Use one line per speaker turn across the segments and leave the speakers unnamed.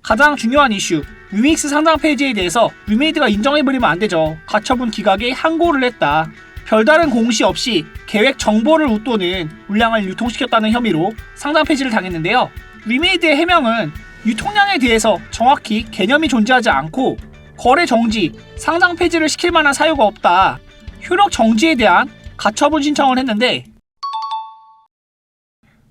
가장 중요한 이슈, 위믹스 상장 폐지에 대해서 위메이드가 인정해버리면 안되죠. 가처분 기각에 항고를 했다. 별다른 공시 없이 계획 정보를 웃도는 물량을 유통시켰다는 혐의로 상장 폐지를 당했는데요. 위메이드의 해명은 유통량에 대해서 정확히 개념이 존재하지 않고 거래 정지, 상장 폐지를 시킬 만한 사유가 없다. 효력 정지에 대한 가처분 신청을 했는데,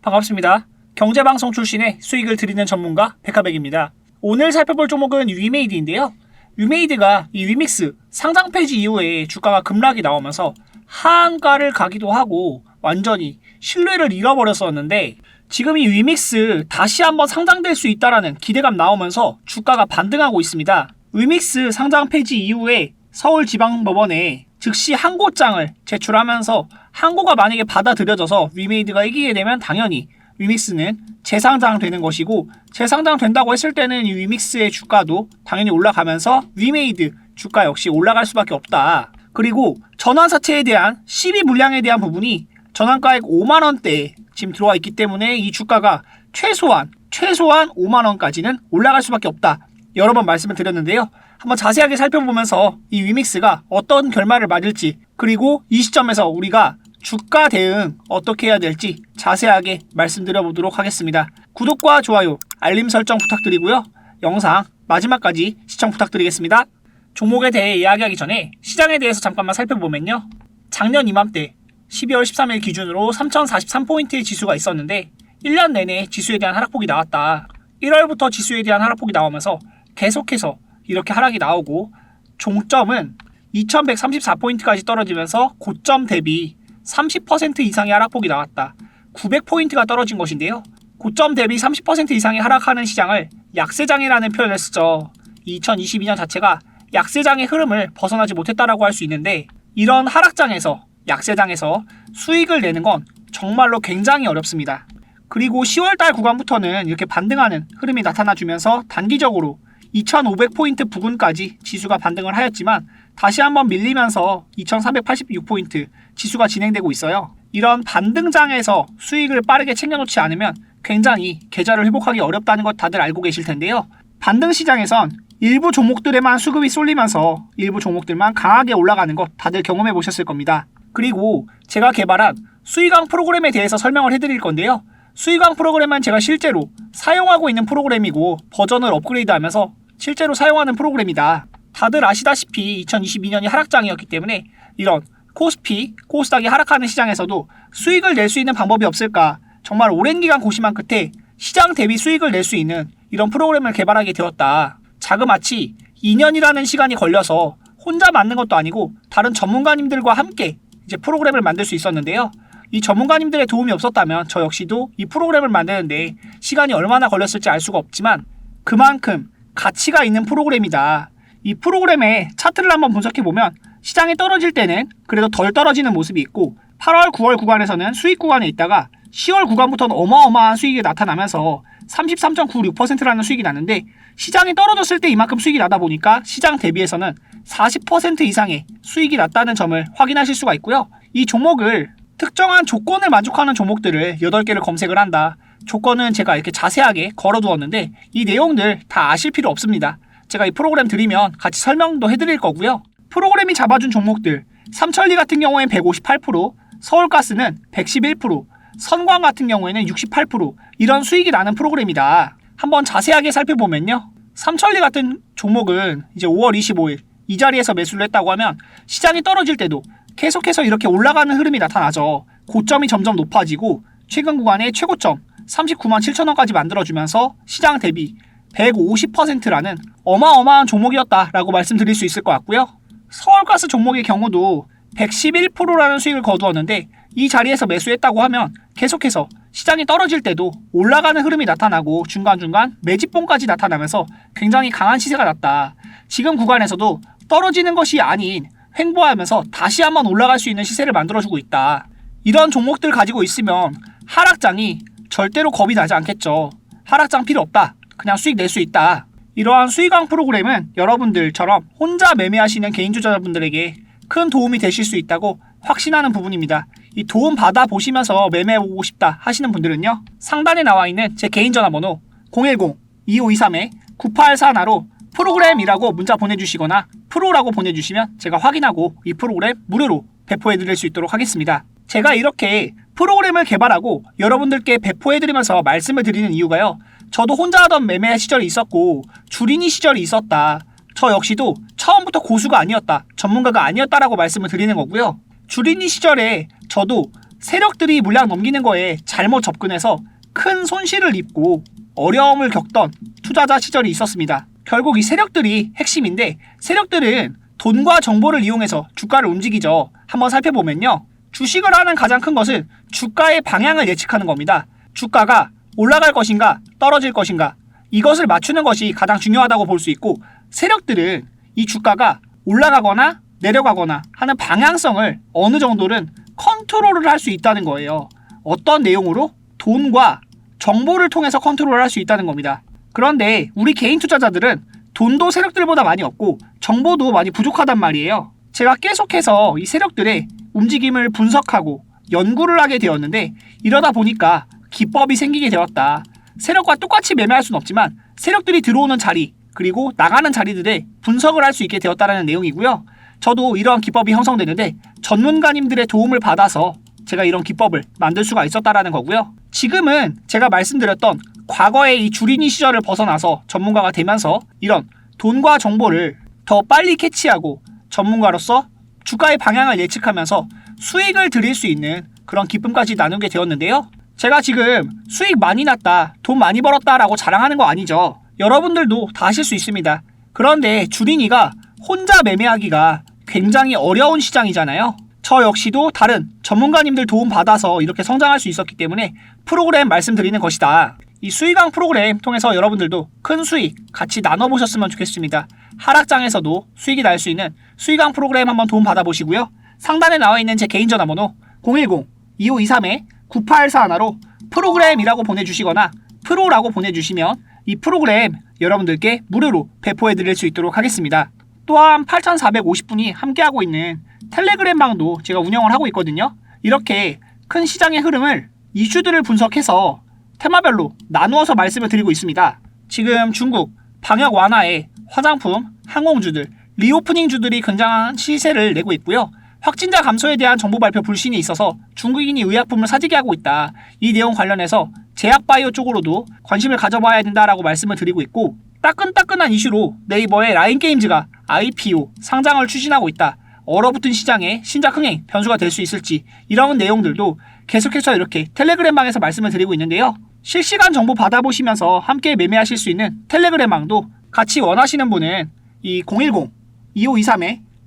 반갑습니다. 경제방송 출신의 수익을 드리는 전문가 백하백입니다. 오늘 살펴볼 종목은 위메이드인데요. 위메이드가 이 위믹스 상장 폐지 이후에 주가가 급락이 나오면서 하한가를 가기도 하고 완전히 신뢰를 잃어버렸었는데, 지금 이 위믹스 다시 한번 상장될 수 있다라는 기대감 나오면서 주가가 반등하고 있습니다. 위믹스 상장 폐지 이후에 서울지방법원에 즉시 항고장을 제출하면서 항고가 만약에 받아들여져서 위메이드가 이기게 되면 당연히 위믹스는 재상장되는 것이고, 재상장된다고 했을 때는 이 위믹스의 주가도 당연히 올라가면서 위메이드 주가 역시 올라갈 수밖에 없다. 그리고 전환사채에 대한 시비 물량에 대한 부분이 전환가액 5만원대에 지금 들어와 있기 때문에 이 주가가 최소한 5만원까지는 올라갈 수밖에 없다. 여러 번 말씀을 드렸는데요. 한번 자세하게 살펴보면서 이 위믹스가 어떤 결말을 맞을지, 그리고 이 시점에서 우리가 주가 대응 어떻게 해야 될지 자세하게 말씀드려 보도록 하겠습니다. 구독과 좋아요, 알림 설정 부탁드리고요. 영상 마지막까지 시청 부탁드리겠습니다. 종목에 대해 이야기하기 전에 시장에 대해서 잠깐만 살펴보면요. 작년 이맘때 12월 13일 기준으로 3043포인트의 지수가 있었는데 1년 내내 지수에 대한 하락폭이 나왔다. 1월부터 지수에 대한 하락폭이 나오면서 계속해서 이렇게 하락이 나오고 종점은 2134포인트까지 떨어지면서 고점 대비 30% 이상의 하락폭이 나왔다. 900포인트가 떨어진 것인데요. 고점 대비 30% 이상의 하락하는 시장을 약세장이라는 표현을 쓰죠. 2022년 자체가 약세장의 흐름을 벗어나지 못했다라고 할 수 있는데, 이런 하락장에서, 약세장에서 수익을 내는 건 정말로 굉장히 어렵습니다. 그리고 10월달 구간부터는 이렇게 반등하는 흐름이 나타나주면서 단기적으로 2500포인트 부근까지 지수가 반등을 하였지만 다시 한번 밀리면서 2386포인트 지수가 진행되고 있어요. 이런 반등장에서 수익을 빠르게 챙겨놓지 않으면 굉장히 계좌를 회복하기 어렵다는 것 다들 알고 계실 텐데요. 반등 시장에선 일부 종목들에만 수급이 쏠리면서 일부 종목들만 강하게 올라가는 것 다들 경험해 보셨을 겁니다. 그리고 제가 개발한 수익왕 프로그램에 대해서 설명을 해드릴 건데요. 수익왕 프로그램은 제가 실제로 사용하고 있는 프로그램이고 버전을 업그레이드하면서 실제로 사용하는 프로그램이다. 다들 아시다시피 2022년이 하락장이었기 때문에 이런 코스피, 코스닥이 하락하는 시장에서도 수익을 낼 수 있는 방법이 없을까, 정말 오랜 기간 고심한 끝에 시장 대비 수익을 낼 수 있는 이런 프로그램을 개발하게 되었다. 자그마치 2년이라는 시간이 걸려서 혼자 만든 것도 아니고 다른 전문가님들과 함께 이제 프로그램을 만들 수 있었는데요. 이 전문가님들의 도움이 없었다면 저 역시도 이 프로그램을 만드는데 시간이 얼마나 걸렸을지 알 수가 없지만 그만큼 가치가 있는 프로그램이다. 이 프로그램의 차트를 한번 분석해보면 시장이 떨어질 때는 그래도 덜 떨어지는 모습이 있고 8월, 9월 구간에서는 수익 구간에 있다가 10월 구간부터는 어마어마한 수익이 나타나면서 33.96%라는 수익이 나는데, 시장이 떨어졌을 때 이만큼 수익이 나다 보니까 시장 대비해서는 40% 이상의 수익이 났다는 점을 확인하실 수가 있고요. 이 종목을 특정한 조건을 만족하는 종목들을 8개를 검색을 한다. 조건은 제가 이렇게 자세하게 걸어두었는데 이 내용들 다 아실 필요 없습니다. 제가 이 프로그램 드리면 같이 설명도 해드릴 거고요. 프로그램이 잡아준 종목들, 삼천리 같은 경우에는 158%, 서울가스는 111%, 선광 같은 경우에는 68% 이런 수익이 나는 프로그램이다. 한번 자세하게 살펴보면요. 삼천리 같은 종목은 이제 5월 25일 이 자리에서 매수를 했다고 하면 시장이 떨어질 때도 계속해서 이렇게 올라가는 흐름이 나타나죠. 고점이 점점 높아지고 최근 구간의 최고점 39만 7천원까지 만들어주면서 시장 대비 150%라는 어마어마한 종목이었다라고 말씀드릴 수 있을 것 같고요. 서울가스 종목의 경우도 111%라는 수익을 거두었는데 이 자리에서 매수했다고 하면 계속해서 시장이 떨어질 때도 올라가는 흐름이 나타나고 중간중간 매집봉까지 나타나면서 굉장히 강한 시세가 났다. 지금 구간에서도 떨어지는 것이 아닌 횡보하면서 다시 한번 올라갈 수 있는 시세를 만들어주고 있다. 이런 종목들 가지고 있으면 하락장이 절대로 겁이 나지 않겠죠. 하락장 필요 없다. 그냥 수익 낼 수 있다. 이러한 수익왕 프로그램은 여러분들처럼 혼자 매매하시는 개인 투자자분들에게 큰 도움이 되실 수 있다고 확신하는 부분입니다. 이 도움 받아 보시면서 매매해보고 싶다 하시는 분들은요, 상단에 나와 있는 제 개인 전화번호 010-2523 9841로 프로그램이라고 문자 보내주시거나 프로라고 보내주시면 제가 확인하고 이 프로그램 무료로 배포해드릴 수 있도록 하겠습니다. 제가 이렇게 프로그램을 개발하고 여러분들께 배포해드리면서 말씀을 드리는 이유가요. 저도 혼자 하던 매매 시절이 있었고 주린이 시절이 있었다. 저 역시도 처음부터 고수가 아니었다. 전문가가 아니었다라고 말씀을 드리는 거고요. 주린이 시절에 저도 세력들이 물량 넘기는 거에 잘못 접근해서 큰 손실을 입고 어려움을 겪던 투자자 시절이 있었습니다. 결국 이 세력들이 핵심인데 세력들은 돈과 정보를 이용해서 주가를 움직이죠. 한번 살펴보면요. 주식을 하는 가장 큰 것은 주가의 방향을 예측하는 겁니다. 주가가 올라갈 것인가 떨어질 것인가 이것을 맞추는 것이 가장 중요하다고 볼 수 있고 세력들은 이 주가가 올라가거나 내려가거나 하는 방향성을 어느 정도는 컨트롤을 할 수 있다는 거예요. 어떤 내용으로? 돈과 정보를 통해서 컨트롤을 할 수 있다는 겁니다. 그런데 우리 개인 투자자들은 돈도 세력들보다 많이 없고 정보도 많이 부족하단 말이에요. 제가 계속해서 이 세력들의 움직임을 분석하고 연구를 하게 되었는데 이러다 보니까 기법이 생기게 되었다. 세력과 똑같이 매매할 수는 없지만 세력들이 들어오는 자리 그리고 나가는 자리들에 분석을 할 수 있게 되었다는 내용이고요. 저도 이러한 기법이 형성되는데 전문가님들의 도움을 받아서 제가 이런 기법을 만들 수가 있었다라는 거고요. 지금은 제가 말씀드렸던 과거의 이 주린이 시절을 벗어나서 전문가가 되면서 이런 돈과 정보를 더 빨리 캐치하고 전문가로서 주가의 방향을 예측하면서 수익을 드릴 수 있는 그런 기쁨까지 나누게 되었는데요. 제가 지금 수익 많이 났다, 돈 많이 벌었다라고 자랑하는 거 아니죠. 여러분들도 다 하실 수 있습니다. 그런데 주린이가 혼자 매매하기가 굉장히 어려운 시장이잖아요. 저 역시도 다른 전문가님들 도움 받아서 이렇게 성장할 수 있었기 때문에 프로그램 말씀드리는 것이다. 이 수익왕 프로그램 통해서 여러분들도 큰 수익 같이 나눠보셨으면 좋겠습니다. 하락장에서도 수익이 날 수 있는 수익왕 프로그램 한번 도움 받아보시고요. 상단에 나와 있는 제 개인 전화번호 010-2523-9841로 프로그램이라고 보내주시거나 프로라고 보내주시면 이 프로그램 여러분들께 무료로 배포해드릴 수 있도록 하겠습니다. 또한 8,450분이 함께하고 있는 텔레그램 방도 제가 운영을 하고 있거든요. 이렇게 큰 시장의 흐름을 이슈들을 분석해서 테마별로 나누어서 말씀을 드리고 있습니다. 지금 중국 방역 완화에 화장품, 항공주들, 리오프닝주들이 굉장한 시세를 내고 있고요. 확진자 감소에 대한 정보 발표 불신이 있어서 중국인이 의약품을 사재기 하고 있다. 이 내용 관련해서 제약바이오 쪽으로도 관심을 가져봐야 된다라고 말씀을 드리고 있고 따끈따끈한 이슈로 네이버의 라인게임즈가 IPO 상장을 추진하고 있다. 얼어붙은 시장에 신작 흥행 변수가 될 수 있을지 이런 내용들도 계속해서 이렇게 텔레그램방에서 말씀을 드리고 있는데요. 실시간 정보 받아보시면서 함께 매매하실 수 있는 텔레그램방도 같이 원하시는 분은 이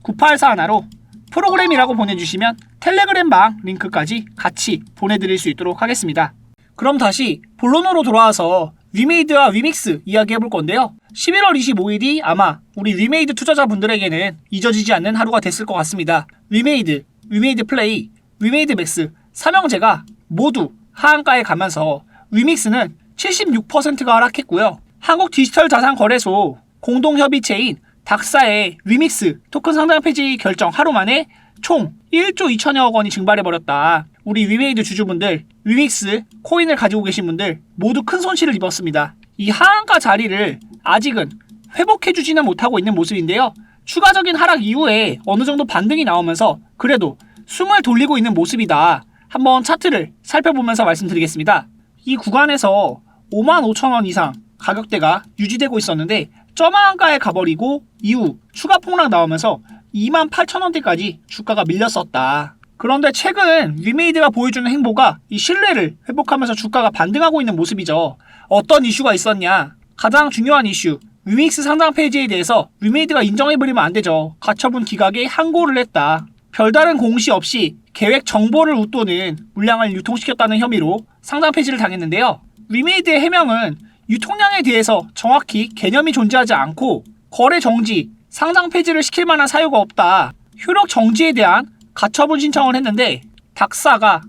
010-2523-9841로 프로그램이라고 보내주시면 텔레그램방 링크까지 같이 보내드릴 수 있도록 하겠습니다. 그럼 다시 본론으로 돌아와서 위메이드와 위믹스 이야기해볼 건데요. 11월 25일이 아마 우리 위메이드 투자자분들에게는 잊어지지 않는 하루가 됐을 것 같습니다. 위메이드, 위메이드 플레이, 위메이드 맥스 3형제가 모두 하한가에 가면서 위믹스는 76%가 하락했고요. 한국 디지털 자산 거래소 공동협의체인 닥사의 위믹스 토큰 상장 폐지 결정 하루 만에 총 1조 2천여억 원이 증발해버렸다. 우리 위메이드 주주분들, 위믹스 코인을 가지고 계신 분들 모두 큰 손실을 입었습니다. 이 하한가 자리를 아직은 회복해주지는 못하고 있는 모습인데요. 추가적인 하락 이후에 어느 정도 반등이 나오면서 그래도 숨을 돌리고 있는 모습이다. 한번 차트를 살펴보면서 말씀드리겠습니다. 이 구간에서 55,000원 이상 가격대가 유지되고 있었는데 점하한가에 가버리고 이후 추가 폭락 나오면서 28,000원대까지 주가가 밀렸었다. 그런데 최근 위메이드가 보여주는 행보가 이 신뢰를 회복하면서 주가가 반등하고 있는 모습이죠. 어떤 이슈가 있었냐? 가장 중요한 이슈, 위믹스 상장 폐지에 대해서 위메이드가 인정해버리면 안 되죠. 가처분 기각에 항고를 했다. 별다른 공시 없이 계획 정보를 웃도는 물량을 유통시켰다는 혐의로 상장 폐지를 당했는데요. 위메이드의 해명은 유통량에 대해서 정확히 개념이 존재하지 않고 거래 정지, 상장 폐지를 시킬 만한 사유가 없다. 효력 정지에 대한 가처분 신청을 했는데 닥사가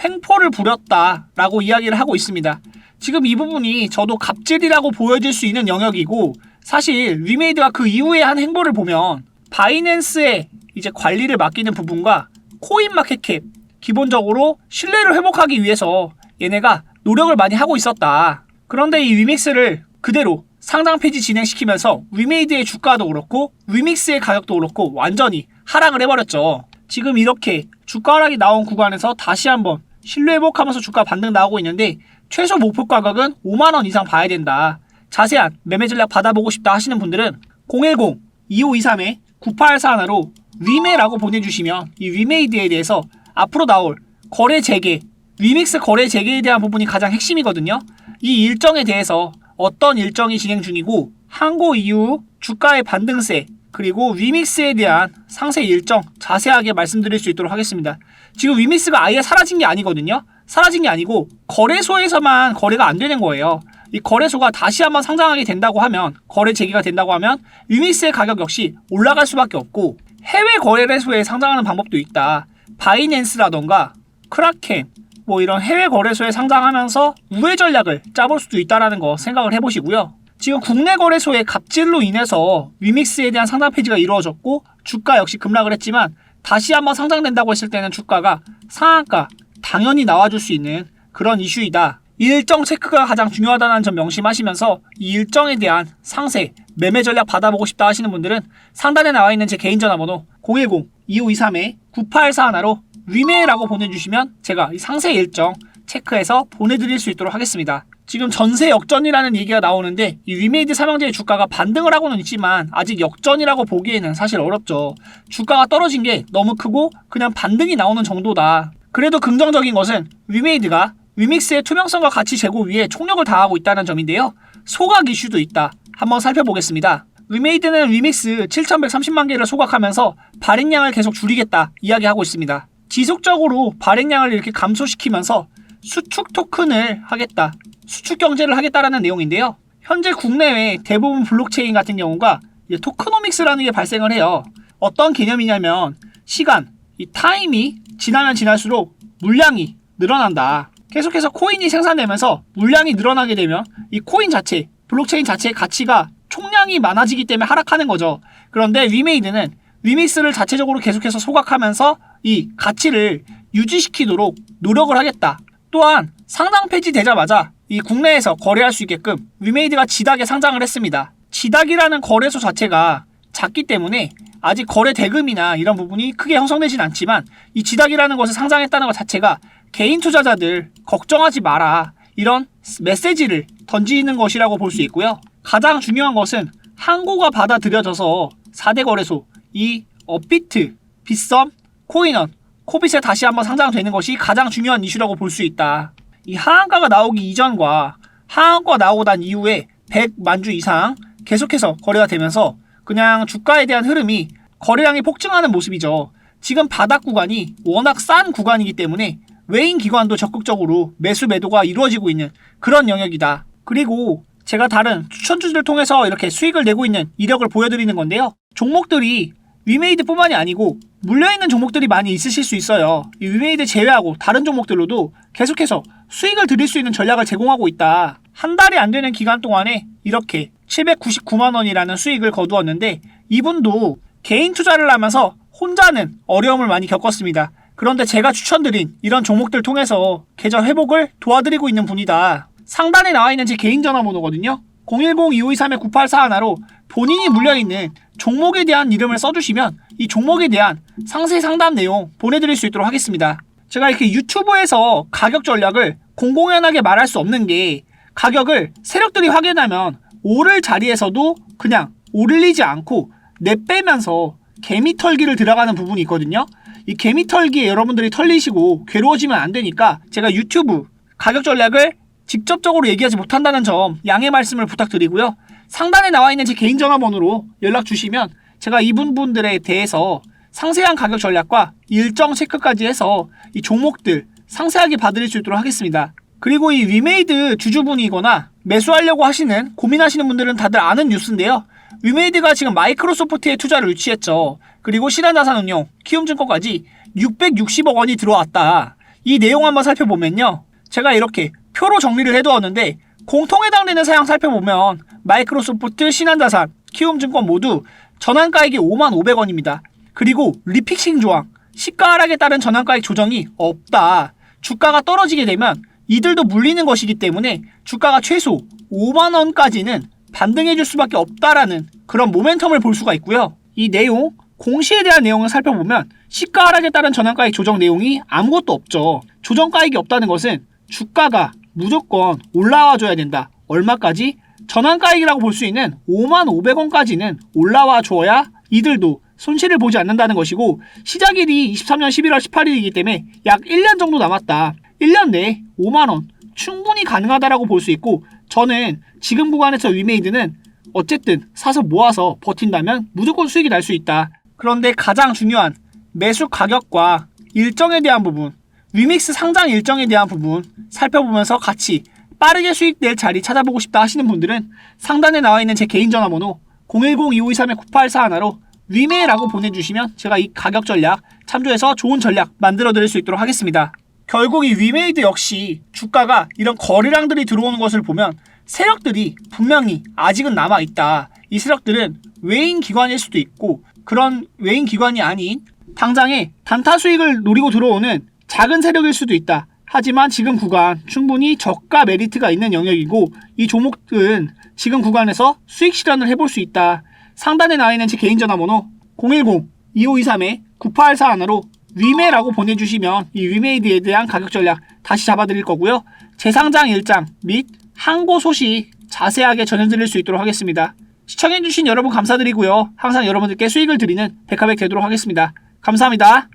횡포를 부렸다라고 이야기를 하고 있습니다. 지금 이 부분이 저도 갑질이라고 보여질 수 있는 영역이고 사실 위메이드가 그 이후에 한 행보를 보면 바이낸스에 이제 관리를 맡기는 부분과 코인마켓캡 기본적으로 신뢰를 회복하기 위해서 얘네가 노력을 많이 하고 있었다. 그런데 이 위믹스를 그대로 상장 폐지 진행시키면서 위메이드의 주가도 그렇고 위믹스의 가격도 그렇고 완전히 하락을 해버렸죠. 지금 이렇게 주가 하락이 나온 구간에서 다시 한번 신뢰 회복하면서 주가 반등 나오고 있는데 최소 목표 가격은 5만원 이상 봐야 된다. 자세한 매매 전략 받아보고 싶다 하시는 분들은 010-2523-9841로 위메라고 보내주시면 이 위메이드에 대해서 앞으로 나올 거래 재개, 위믹스 거래 재개에 대한 부분이 가장 핵심이거든요. 이 일정에 대해서 어떤 일정이 진행 중이고 항고 이후 주가의 반등세 그리고 위믹스에 대한 상세 일정 자세하게 말씀드릴 수 있도록 하겠습니다. 지금 위믹스가 아예 사라진 게 아니거든요. 사라진 게 아니고 거래소에서만 거래가 안 되는 거예요. 이 거래소가 다시 한번 상장하게 된다고 하면, 거래 재개가 된다고 하면 위믹스의 가격 역시 올라갈 수밖에 없고 해외 거래소에 상장하는 방법도 있다. 바이낸스라던가 크라켄 뭐 이런 해외 거래소에 상장하면서 우회 전략을 짜볼 수도 있다라는 거 생각을 해보시고요. 지금 국내 거래소의 갑질로 인해서 위믹스에 대한 상장 폐지가 이루어졌고 주가 역시 급락을 했지만 다시 한번 상장된다고 했을 때는 주가가 상한가 당연히 나와줄 수 있는 그런 이슈이다. 일정 체크가 가장 중요하다는 점 명심하시면서 이 일정에 대한 상세, 매매 전략 받아보고 싶다 하시는 분들은 상단에 나와 있는 제 개인 전화번호 010-2523-9841로 위메라고 보내주시면 제가 이 상세 일정 체크해서 보내드릴 수 있도록 하겠습니다. 지금 전세 역전이라는 얘기가 나오는데 이 위메이드 삼형제의 주가가 반등을 하고는 있지만 아직 역전이라고 보기에는 사실 어렵죠. 주가가 떨어진 게 너무 크고 그냥 반등이 나오는 정도다. 그래도 긍정적인 것은 위메이드가 위믹스의 투명성과 가치 제고 위에 총력을 다하고 있다는 점인데요. 소각 이슈도 있다. 한번 살펴보겠습니다. 위메이드는 위믹스 7,130만 개를 소각하면서 발행량을 계속 줄이겠다 이야기하고 있습니다. 지속적으로 발행량을 이렇게 감소시키면서 수축 토큰을 하겠다, 수축 경제를 하겠다라는 내용인데요. 현재 국내외 대부분 블록체인 같은 경우가 토크노믹스라는 게 발생을 해요. 어떤 개념이냐면 시간, 이 타임이 지나면 지날수록 물량이 늘어난다. 계속해서 코인이 생산되면서 물량이 늘어나게 되면 이 코인 자체, 블록체인 자체의 가치가 총량이 많아지기 때문에 하락하는 거죠. 그런데 위메이드는 위믹스를 자체적으로 계속해서 소각하면서 이 가치를 유지시키도록 노력을 하겠다. 또한 상장 폐지되자마자 이 국내에서 거래할 수 있게끔 위메이드가 지닥에 상장을 했습니다. 지닥이라는 거래소 자체가 작기 때문에 아직 거래 대금이나 이런 부분이 크게 형성되진 않지만 이 지닥이라는 것을 상장했다는 것 자체가 개인 투자자들 걱정하지 마라 이런 메시지를 던지는 것이라고 볼 수 있고요. 가장 중요한 것은 항고가 받아들여져서 4대 거래소 이 업비트, 빗썸, 코인원, 코빗에 다시 한번 상장되는 것이 가장 중요한 이슈라고 볼 수 있다. 이 하한가가 나오기 이전과 하한가가 나오고 난 이후에 100만 주 이상 계속해서 거래가 되면서 그냥 주가에 대한 흐름이 거래량이 폭증하는 모습이죠. 지금 바닥 구간이 워낙 싼 구간이기 때문에 외인 기관도 적극적으로 매수 매도가 이루어지고 있는 그런 영역이다. 그리고 제가 다른 추천주들을 통해서 이렇게 수익을 내고 있는 이력을 보여드리는 건데요. 종목들이 위메이드 뿐만이 아니고 물려있는 종목들이 많이 있으실 수 있어요. 이 위메이드 제외하고 다른 종목들로도 계속해서 수익을 드릴 수 있는 전략을 제공하고 있다. 한 달이 안 되는 기간 동안에 이렇게 799만원이라는 수익을 거두었는데 이분도 개인 투자를 하면서 혼자는 어려움을 많이 겪었습니다. 그런데 제가 추천드린 이런 종목들 통해서 계좌 회복을 도와드리고 있는 분이다. 상단에 나와 있는 제 개인 전화번호거든요. 010-2523-9841로 본인이 물려있는 종목에 대한 이름을 써주시면 이 종목에 대한 상세 상담 내용 보내드릴 수 있도록 하겠습니다. 제가 이렇게 유튜브에서 가격 전략을 공공연하게 말할 수 없는 게 가격을 세력들이 확인하면 오를 자리에서도 그냥 오르리지 않고 내빼면서 개미 털기를 들어가는 부분이 있거든요. 이 개미 털기에 여러분들이 털리시고 괴로워지면 안 되니까 제가 유튜브 가격 전략을 직접적으로 얘기하지 못한다는 점 양해 말씀을 부탁드리고요. 상단에 나와 있는 제 개인 전화번호로 연락 주시면 제가 이분들에 대해서 상세한 가격 전략과 일정 체크까지 해서 이 종목들 상세하게 봐드릴 수 있도록 하겠습니다. 그리고 이 위메이드 주주분이거나 매수하려고 하시는 고민하시는 분들은 다들 아는 뉴스인데요. 위메이드가 지금 마이크로소프트에 투자를 유치했죠. 그리고 신한자산운용, 키움증권까지 660억 원이 들어왔다. 이 내용 한번 살펴보면요. 제가 이렇게 표로 정리를 해두었는데 공통해당되는 사양 살펴보면 마이크로소프트, 신한자산, 키움증권 모두 전환가액이 55,500원입니다. 그리고 리픽싱 조항, 시가 하락에 따른 전환가액 조정이 없다. 주가가 떨어지게 되면 이들도 물리는 것이기 때문에 주가가 최소 5만원까지는 반등해줄 수밖에 없다라는 그런 모멘텀을 볼 수가 있고요. 이 내용, 공시에 대한 내용을 살펴보면 시가 하락에 따른 전환가액 조정 내용이 아무것도 없죠. 조정가액이 없다는 것은 주가가 무조건 올라와줘야 된다. 얼마까지? 전환가액이라고 볼 수 있는 55,000원까지는 올라와 줘야 이들도 손실을 보지 않는다는 것이고, 시작일이 23년 11월 18일이기 때문에 약 1년 정도 남았다. 1년 내에 5만원 충분히 가능하다라고 볼 수 있고, 저는 지금 구간에서 위메이드는 어쨌든 사서 모아서 버틴다면 무조건 수익이 날 수 있다. 그런데 가장 중요한 매수 가격과 일정에 대한 부분, 위믹스 상장 일정에 대한 부분 살펴보면서 같이 빠르게 수익 낼 자리 찾아보고 싶다 하시는 분들은 상단에 나와 있는 제 개인 전화번호 010-2523-9841로 위메라고 보내주시면 제가 이 가격 전략 참조해서 좋은 전략 만들어 드릴 수 있도록 하겠습니다. 결국 이 위메이드 역시 주가가 이런 거래량들이 들어오는 것을 보면 세력들이 분명히 아직은 남아있다. 이 세력들은 외인 기관일 수도 있고, 그런 외인 기관이 아닌 당장에 단타 수익을 노리고 들어오는 작은 세력일 수도 있다. 하지만 지금 구간 충분히 저가 메리트가 있는 영역이고, 이 종목은 지금 구간에서 수익 실현을 해볼 수 있다. 상단에 나와 있는 제 개인 전화번호 010-2523-9841로 위메라고 보내주시면 이 위메이드에 대한 가격 전략 다시 잡아드릴 거고요. 재상장 일장 및 항고 소식 자세하게 전해드릴 수 있도록 하겠습니다. 시청해주신 여러분 감사드리고요. 항상 여러분들께 수익을 드리는 백화백 되도록 하겠습니다. 감사합니다.